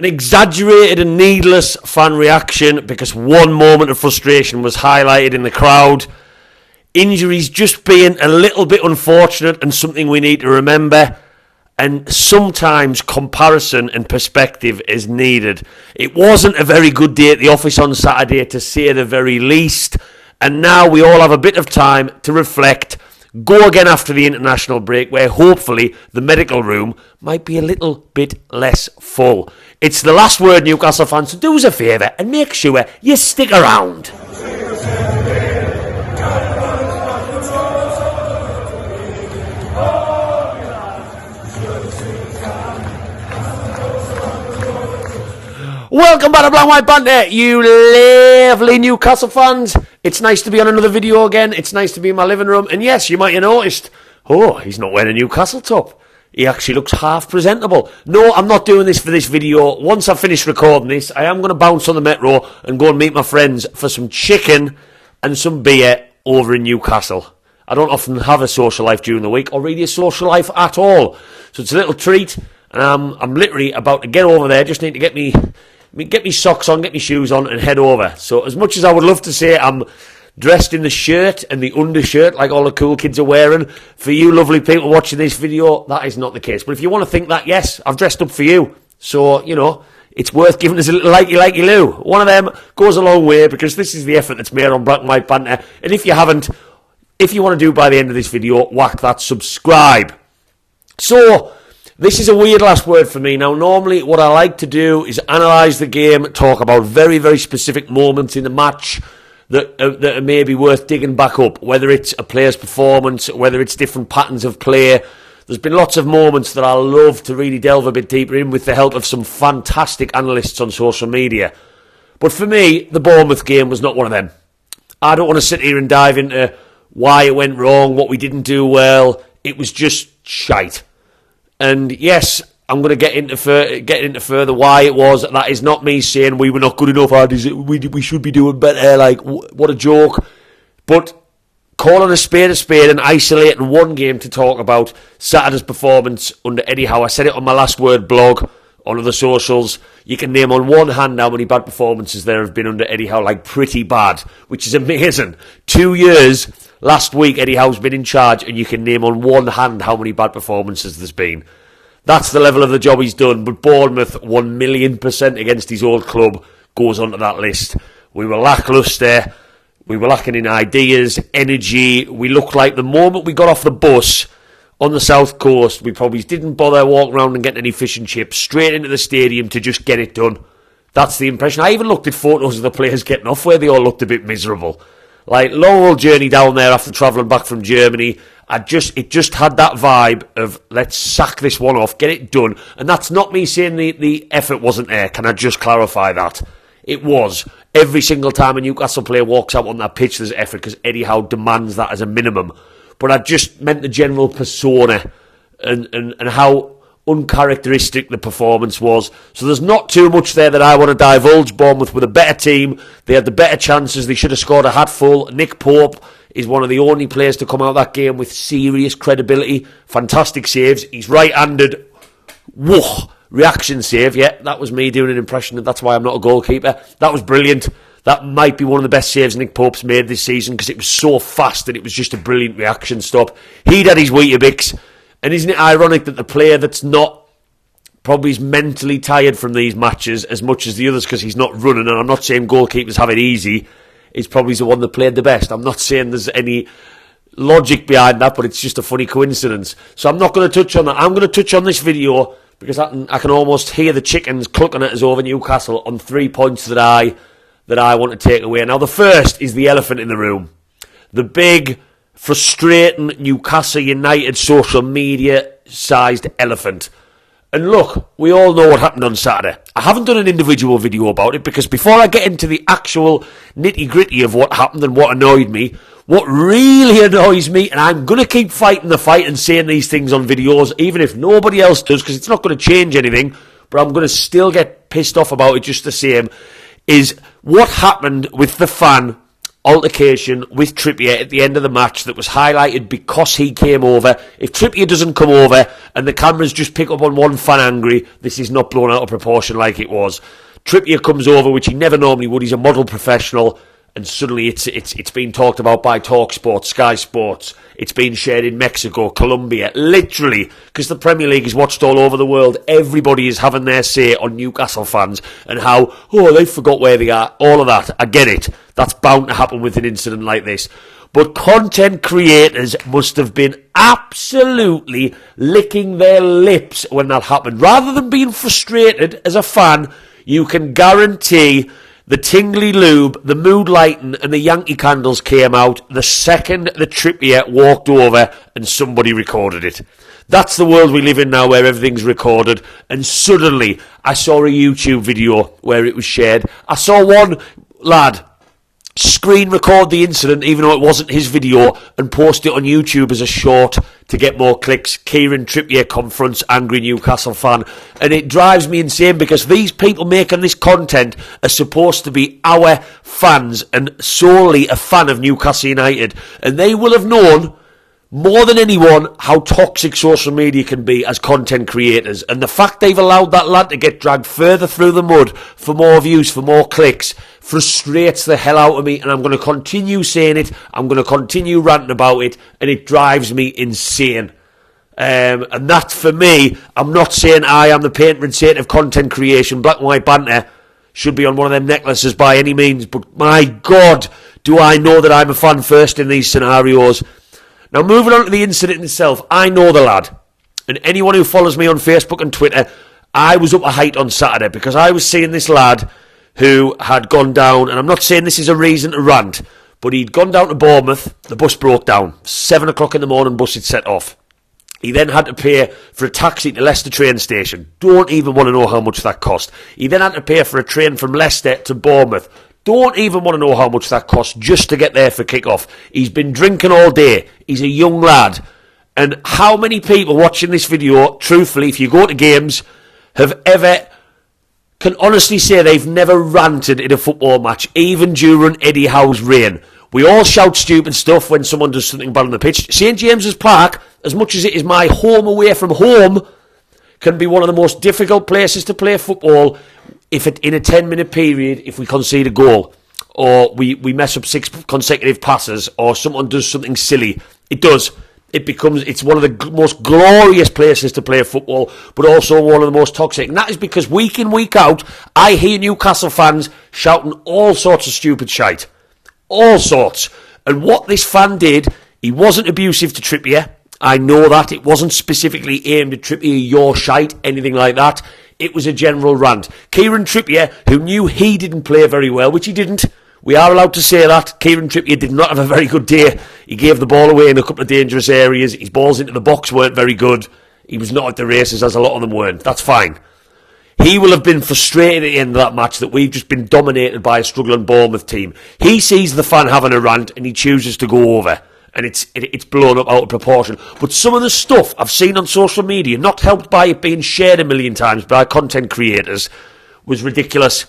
An exaggerated and needless fan reaction because one moment of frustration was highlighted in the crowd. Injuries just being a little bit unfortunate and something we need to remember. And sometimes comparison and perspective is needed. It wasn't a very good day at the office on Saturday, to say the very least. And now we all have a bit of time to reflect. Go again after the international break, where hopefully the medical room might be a little bit less full. It's the last word, Newcastle fans, so do us a favour and make sure you stick around. Welcome back to Black and White Banter, you lovely Newcastle fans. It's nice to be on another video again. It's nice to be in my living room. And yes, you might have noticed, he's not wearing a Newcastle top. He actually looks half presentable. No, I'm not doing this for this video. Once I've finished recording this, I am going to bounce on the metro and go and meet my friends for some chicken and some beer over in Newcastle. I don't often have a social life during the week, or really a social life at all. So it's a little treat. And I'm literally about to get over there. Just need to get me socks on, get me shoes on and head over. So as much as I would love to say I'm dressed in the shirt and the undershirt like all the cool kids are wearing, for you lovely people watching this video, that is not the case. But if you want to think that, yes, I've dressed up for you. So, it's worth giving us a little likey Lou. One of them goes a long way, because this is the effort that's made on Black and White Banter. And if you haven't, if you want to do by the end of this video, whack that subscribe. So, this is a weird last word for me. Now, normally what I like to do is analyse the game, talk about very, very specific moments in the match that are maybe worth digging back up, whether it's a player's performance, whether it's different patterns of play. There's been lots of moments that I love to really delve a bit deeper in with the help of some fantastic analysts on social media. But for me, the Bournemouth game was not one of them. I don't want to sit here and dive into why it went wrong, what we didn't do well. It was just shite. And yes, I'm going to get into further why it was. That is not me saying we were not good enough. We should be doing better. Like, what a joke. But calling a spade and isolating one game to talk about Saturday's performance under Eddie Howe. I said it on my last word blog on other socials. You can name on one hand how many bad performances there have been under Eddie Howe. Like, pretty bad, which is amazing. 2 years. Last week, Eddie Howe's been in charge, and you can name on one hand how many bad performances there's been. That's the level of the job he's done. But Bournemouth, 1,000,000% against his old club, goes onto that list. We were lacklustre. We were lacking in ideas, energy. We looked like the moment we got off the bus on the south coast, we probably didn't bother walking around and getting any fish and chips. Straight into the stadium to just get it done. That's the impression. I even looked at photos of the players getting off where they all looked a bit miserable. Like, long old journey down there after travelling back from Germany. It just had that vibe of, let's sack this one off, get it done. And that's not me saying the effort wasn't there. Can I just clarify that? It was. Every single time a Newcastle player walks out on that pitch, there's effort, because Eddie Howe demands that as a minimum. But I just meant the general persona and how uncharacteristic the performance was. So there's not too much there that I want to divulge. Bournemouth were the better team. They had the better chances. They should have scored a hatful. Nick Pope is one of the only players to come out of that game with serious credibility. Fantastic saves. He's right-handed. Whoa! Reaction save. Yeah, that was me doing an impression. That's why I'm not a goalkeeper. That was brilliant. That might be one of the best saves Nick Pope's made this season, because it was so fast and it was just a brilliant reaction stop. He'd had his Weetabix. And isn't it ironic that the player that's not probably is mentally tired from these matches as much as the others, because he's not running, and I'm not saying goalkeepers have it easy, is probably the one that played the best. I'm not saying there's any logic behind that, but it's just a funny coincidence. So I'm not going to touch on that. I'm going to touch on this video because I can almost hear the chickens clucking at us over Newcastle on 3 points that I want to take away. Now, the first is the elephant in the room. The big, frustrating Newcastle United social media-sized elephant. And look, we all know what happened on Saturday. I haven't done an individual video about it, because before I get into the actual nitty-gritty of what happened and what annoyed me, what really annoys me, and I'm going to keep fighting the fight and saying these things on videos, even if nobody else does, because it's not going to change anything, but I'm going to still get pissed off about it just the same, is what happened with the fan altercation with Trippier at the end of the match that was highlighted because he came over. If Trippier doesn't come over and the cameras just pick up on one fan angry, this is not blown out of proportion like it was. Trippier comes over, which he never normally would. He's a model professional, and suddenly it's been talked about by TalkSport, Sky Sports. It's been shared in Mexico, Colombia, literally, because the Premier League is watched all over the world. Everybody is having their say on Newcastle fans and how, they forgot where they are. All of that, I get it. That's bound to happen with an incident like this. But content creators must have been absolutely licking their lips when that happened. Rather than being frustrated as a fan, you can guarantee the tingly lube, the mood lighting and the Yankee candles came out the second the Trippier walked over and somebody recorded it. That's the world we live in now, where everything's recorded. And suddenly I saw a YouTube video where it was shared. I saw one lad screen record the incident even though it wasn't his video and post it on YouTube as a short to get more clicks. Kieran Trippier confronts angry Newcastle fan, and it drives me insane because these people making this content are supposed to be our fans and solely a fan of Newcastle United, and they will have known more than anyone how toxic social media can be as content creators, and the fact they've allowed that lad to get dragged further through the mud for more views, for more clicks, frustrates the hell out of me, and I'm going to continue saying it, I'm going to continue ranting about it, and it drives me insane. And that, for me, I'm not saying I am the painter and saint of content creation. Black and white banter should be on one of them necklaces by any means, but my God, do I know that I'm a fan first in these scenarios. Now, moving on to the incident itself, I know the lad, and anyone who follows me on Facebook and Twitter, I was up a height on Saturday because I was seeing this lad who had gone down, and I'm not saying this is a reason to rant, but he'd gone down to Bournemouth, the bus broke down, 7 o'clock in the morning bus had set off. He then had to pay for a taxi to Leicester train station. Don't even want to know how much that cost. He then had to pay for a train from Leicester to Bournemouth. Don't even want to know how much that cost just to get there for kick-off. He's been drinking all day. He's a young lad. And how many people watching this video, truthfully, if you go to games, can honestly say they've never ranted in a football match, even during Eddie Howe's reign. We all shout stupid stuff when someone does something bad on the pitch. St James's Park, as much as it is my home away from home, can be one of the most difficult places to play football if it, in a 10-minute period, if we concede a goal, or we mess up 6 consecutive passes, or someone does something silly. It does. It's one of the most glorious places to play football, but also one of the most toxic. And that is because week in, week out, I hear Newcastle fans shouting all sorts of stupid shite. All sorts. And what this fan did, he wasn't abusive to Trippier. I know that. It wasn't specifically aimed at Trippier, your shite, anything like that. It was a general rant. Kieran Trippier, who knew he didn't play very well, which he didn't. We are allowed to say that. Kieran Trippier did not have a very good day. He gave the ball away in a couple of dangerous areas. His balls into the box weren't very good. He was not at the races, as a lot of them weren't. That's fine. He will have been frustrated at the end of that match that we've just been dominated by a struggling Bournemouth team. He sees the fan having a rant and he chooses to go over. And it's blown up out of proportion. But some of the stuff I've seen on social media, not helped by it being shared a million times by content creators, was ridiculous.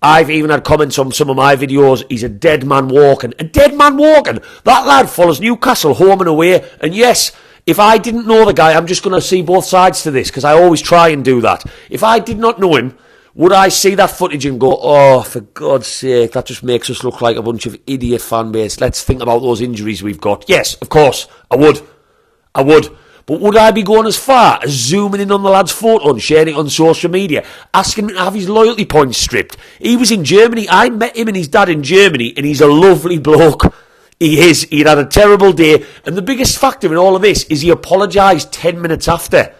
I've even had comments on some of my videos. He's a dead man walking. A dead man walking? That lad follows Newcastle home and away. And yes, if I didn't know the guy, I'm just going to see both sides to this, because I always try and do that. If I did not know him, would I see that footage and go, oh, for God's sake, that just makes us look like a bunch of idiot fan base. Let's think about those injuries we've got. Yes, of course, I would. But would I be going as far as zooming in on the lad's photo and sharing it on social media, asking him to have his loyalty points stripped? He was in Germany. I met him and his dad in Germany, and he's a lovely bloke. He is. He'd had a terrible day. And the biggest factor in all of this is he apologised 10 minutes after.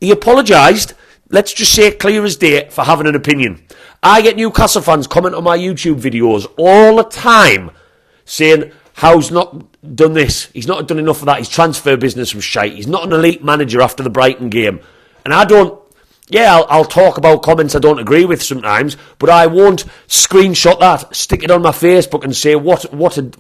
He apologised, let's just say it clear as day, for having an opinion. I get Newcastle fans comment on my YouTube videos all the time saying, Howe's not done this. He's not done enough of that. His transfer business was shite. He's not an elite manager after the Brighton game. And I don't Yeah, I'll talk about comments I don't agree with sometimes, but I won't screenshot that, stick it on my Facebook and say,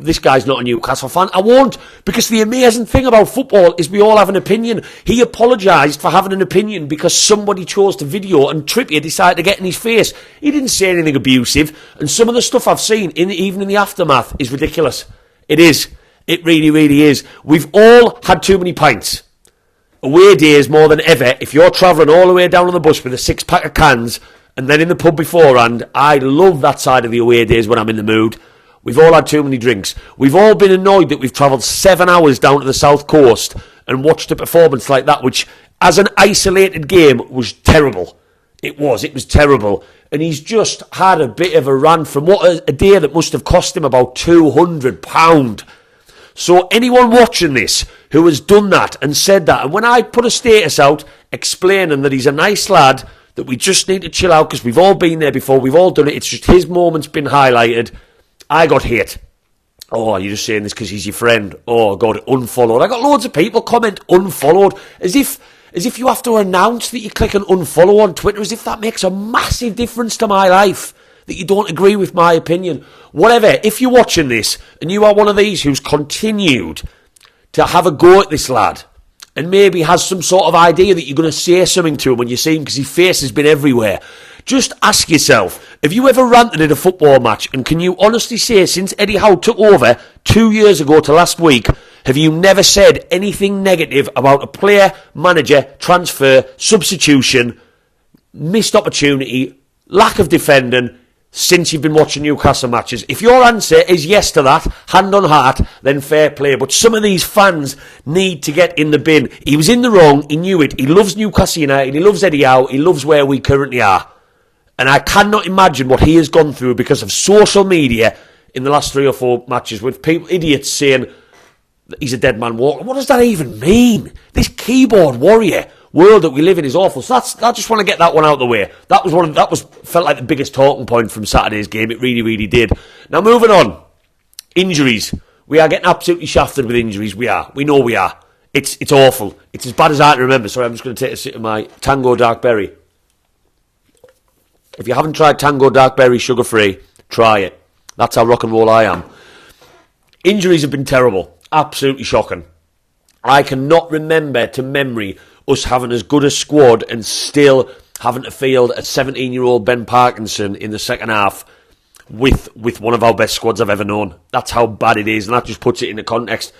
this guy's not a Newcastle fan. I won't, because the amazing thing about football is we all have an opinion. He apologised for having an opinion because somebody chose to video and Trippier decided to get in his face. He didn't say anything abusive, and some of the stuff I've seen, even in the aftermath, is ridiculous. It is. It really, really is. We've all had too many pints. Away days more than ever. If you're travelling all the way down on the bus with a 6-pack of cans and then in the pub beforehand, I love that side of the away days when I'm in the mood. We've all had too many drinks. We've all been annoyed that we've travelled 7 hours down to the south coast and watched a performance like that, which as an isolated game was terrible. It was terrible. And he's just had a bit of a rant from a day that must have cost him about £200. So anyone watching this who has done that and said that, and when I put a status out explaining that he's a nice lad, that we just need to chill out because we've all been there before, we've all done it, it's just his moment's been highlighted, I got hit. Oh, you're just saying this because he's your friend. Oh, God, unfollowed. I got loads of people comment unfollowed as if you have to announce that you click an unfollow on Twitter, as if that makes a massive difference to my life. That you don't agree with my opinion. Whatever, if you're watching this and you are one of these who's continued to have a go at this lad and maybe has some sort of idea that you're going to say something to him when you see him because his face has been everywhere, just ask yourself, have you ever ranted at a football match, and can you honestly say since Eddie Howe took over 2 years ago to last week, have you never said anything negative about a player, manager, transfer, substitution, missed opportunity, lack of defending, since you've been watching Newcastle matches? If your answer is yes to that, hand on heart, then fair play. But some of these fans need to get in the bin. He was in the wrong, he knew it. He loves Newcastle United, he loves Eddie Howe, he loves where we currently are. And I cannot imagine what he has gone through because of social media in the last 3 or 4 matches with people, idiots saying that he's a dead man walking. What does that even mean? This keyboard warrior world that we live in is awful. So I just want to get that one out of the way. Felt like the biggest talking point from Saturday's game. It really, really did. Now moving on, injuries. We are getting absolutely shafted with injuries. We are. We know we are. It's awful. It's as bad as I can remember. Sorry, I'm just going to take a sip of my Tango Dark Berry. If you haven't tried Tango Dark Berry sugar free, try it. That's how rock and roll I am. Injuries have been terrible. Absolutely shocking. I cannot remember to memory us having as good a squad and still having to field a 17-year-old Ben Parkinson in the second half with one of our best squads I've ever known. That's how bad it is, and that just puts it into context.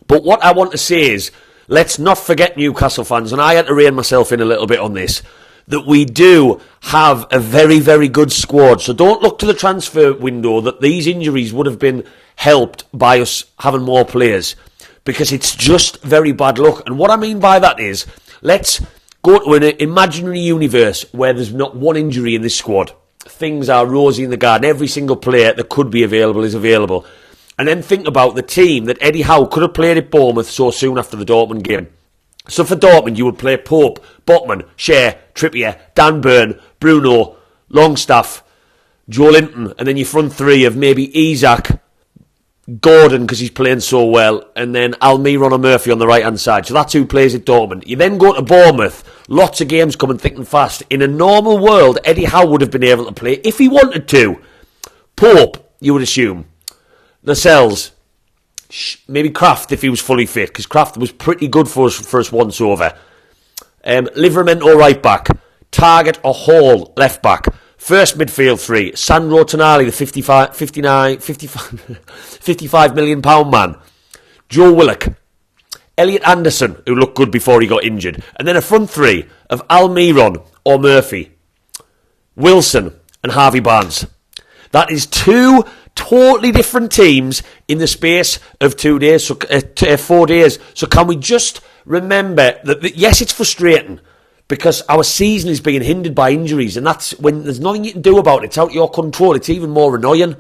But what I want to say is, let's not forget, Newcastle fans, and I had to rein myself in a little bit on this, that we do have a very, very good squad. So don't look to the transfer window that these injuries would have been helped by us having more players, because it's just very bad luck. And what I mean by that is, let's go to an imaginary universe where there's not one injury in this squad. Things are rosy in the garden. Every single player that could be available is available. And then think about the team that Eddie Howe could have played at Bournemouth so soon after the Dortmund game. So for Dortmund, you would play Pope, Botman, Shea, Trippier, Dan Burn, Bruno, Longstaff, Joe Linton, and then your front three of maybe Isak, Gordon, because he's playing so well, and then Almiron or Murphy on the right-hand side. So that's who plays at Dortmund. You then go to Bournemouth. Lots of games coming thick and fast. In a normal world, Eddie Howe would have been able to play if he wanted to. Pope, you would assume. Lascelles. Maybe Kraft if he was fully fit, because Kraft was pretty good for us once over. Livermore right back. Target or Hall left back. First midfield three, Sandro Tonali, the 55 million pound man. Joe Willock. Elliot Anderson, who looked good before he got injured. And then a front three of Almiron or Murphy. Wilson and Harvey Barnes. That is 2 totally different teams in the space of 2 days, 4 days. So can we just remember that yes, it's frustrating, because our season is being hindered by injuries, and that's when there's nothing you can do about it. It's out of your control. It's even more annoying.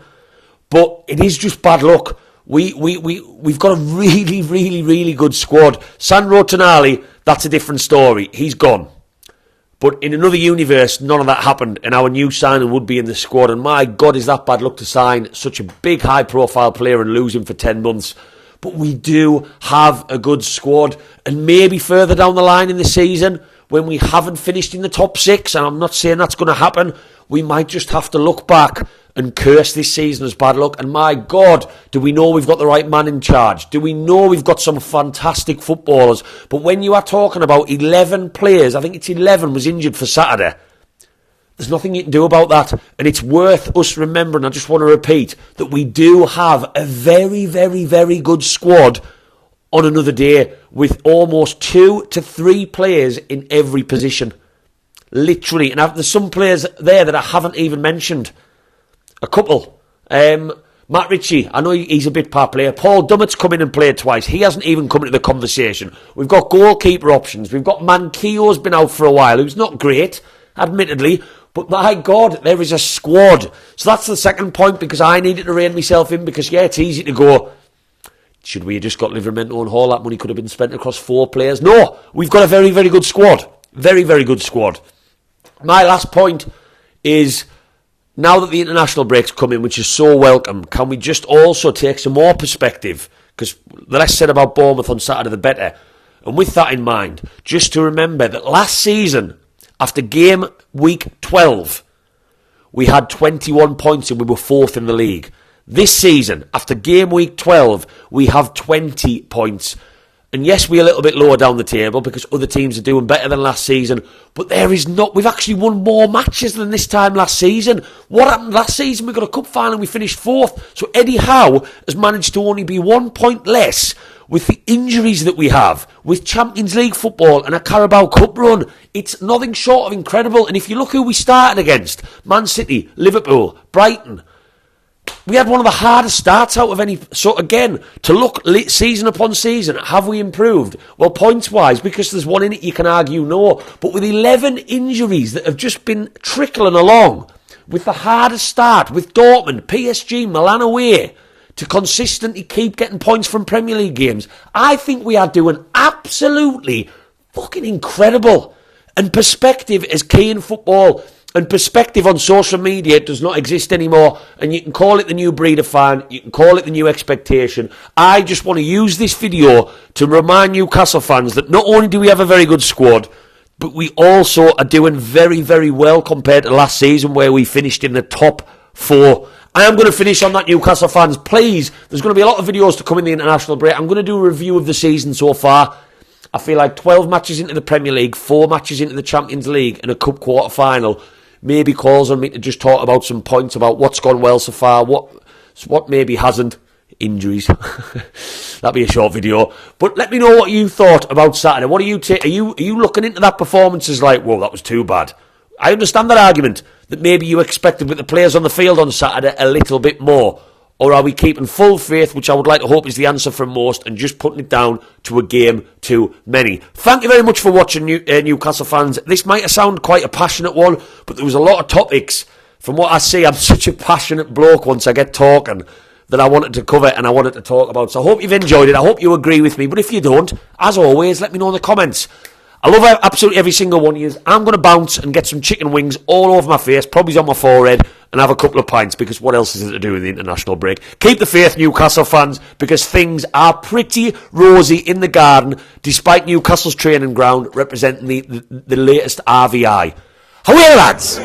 But it is just bad luck. We've got a really, really, really good squad. Sandro Tonali, that's a different story. He's gone. But in another universe, none of that happened, and our new signing would be in the squad. And my God, is that bad luck to sign such a big, high-profile player and lose him for 10 months. But we do have a good squad, and maybe further down the line in the season, when we haven't finished in the top 6, and I'm not saying that's going to happen, we might just have to look back and curse this season as bad luck. And my God, do we know we've got the right man in charge? Do we know we've got some fantastic footballers? But when you are talking about 11 players, I think it's 11 was injured for Saturday, there's nothing you can do about that. And it's worth us remembering, I just want to repeat, that we do have a very, very, very good squad on another day with almost 2 to 3 players in every position. Literally. And there's some players there that I haven't even mentioned. A couple. Matt Ritchie, I know he's a bit part player. Paul Dummett's come in and played twice. He hasn't even come into the conversation. We've got goalkeeper options. We've got Manquillo's been out for a while, who's not great, admittedly. But my God, there is a squad. So that's the second point, because I needed to rein myself in, because, yeah, it's easy to go, should we have just got Livramento and Hall? That money could have been spent across 4 players. No, we've got a very, very good squad. Very, very good squad. My last point is, now that the international break's come in, which is so welcome, can we just also take some more perspective? Because the less said about Bournemouth on Saturday, the better. And with that in mind, just to remember that last season, after game week 12, we had 21 points and we were 4th in the league. This season, after game week 12, we have 20 points. And yes, we're a little bit lower down the table because other teams are doing better than last season. But there is not... We've actually won more matches than this time last season. What happened last season? We got a cup final and we finished 4th. So Eddie Howe has managed to only be 1 point less with the injuries that we have, with Champions League football and a Carabao Cup run. It's nothing short of incredible. And if you look who we started against, Man City, Liverpool, Brighton, we had one of the hardest starts out of any. So again, to look season upon season, have we improved? Well, points-wise, because there's one in it, you can argue no. But with 11 injuries that have just been trickling along, with the hardest start, with Dortmund, PSG, Milan away, to consistently keep getting points from Premier League games, I think we are doing absolutely fucking incredible. And perspective is key in football. And perspective on social media does not exist anymore. And you can call it the new breed of fan. You can call it the new expectation. I just want to use this video to remind Newcastle fans that not only do we have a very good squad, but we also are doing very, very well compared to last season where we finished in the top 4. I am going to finish on that, Newcastle fans. Please, there's going to be a lot of videos to come in the international break. I'm going to do a review of the season so far. I feel like 12 matches into the Premier League, 4 matches into the Champions League and a cup quarter final maybe calls on me to just talk about some points about what's gone well so far, what maybe hasn't. Injuries. That'll be a short video. But let me know what you thought about Saturday. What do you take? Are you looking into that performance as like, whoa, that was too bad? I understand that argument, that maybe you expected with the players on the field on Saturday a little bit more. Or are we keeping full faith, which I would like to hope is the answer from most, and just putting it down to a game too many? Thank you very much for watching, Newcastle fans. This might have sounded quite a passionate one, but there was a lot of topics. From what I see, I'm such a passionate bloke once I get talking that I wanted to cover and I wanted to talk about. So I hope you've enjoyed it. I hope you agree with me. But if you don't, as always, let me know in the comments. I love absolutely every single one of you. I'm going to bounce and get some chicken wings all over my face, probably on my forehead, and have a couple of pints, because what else is there to do in the international break? Keep the faith, Newcastle fans, because things are pretty rosy in the garden, despite Newcastle's training ground representing the latest RVI. Away, lads!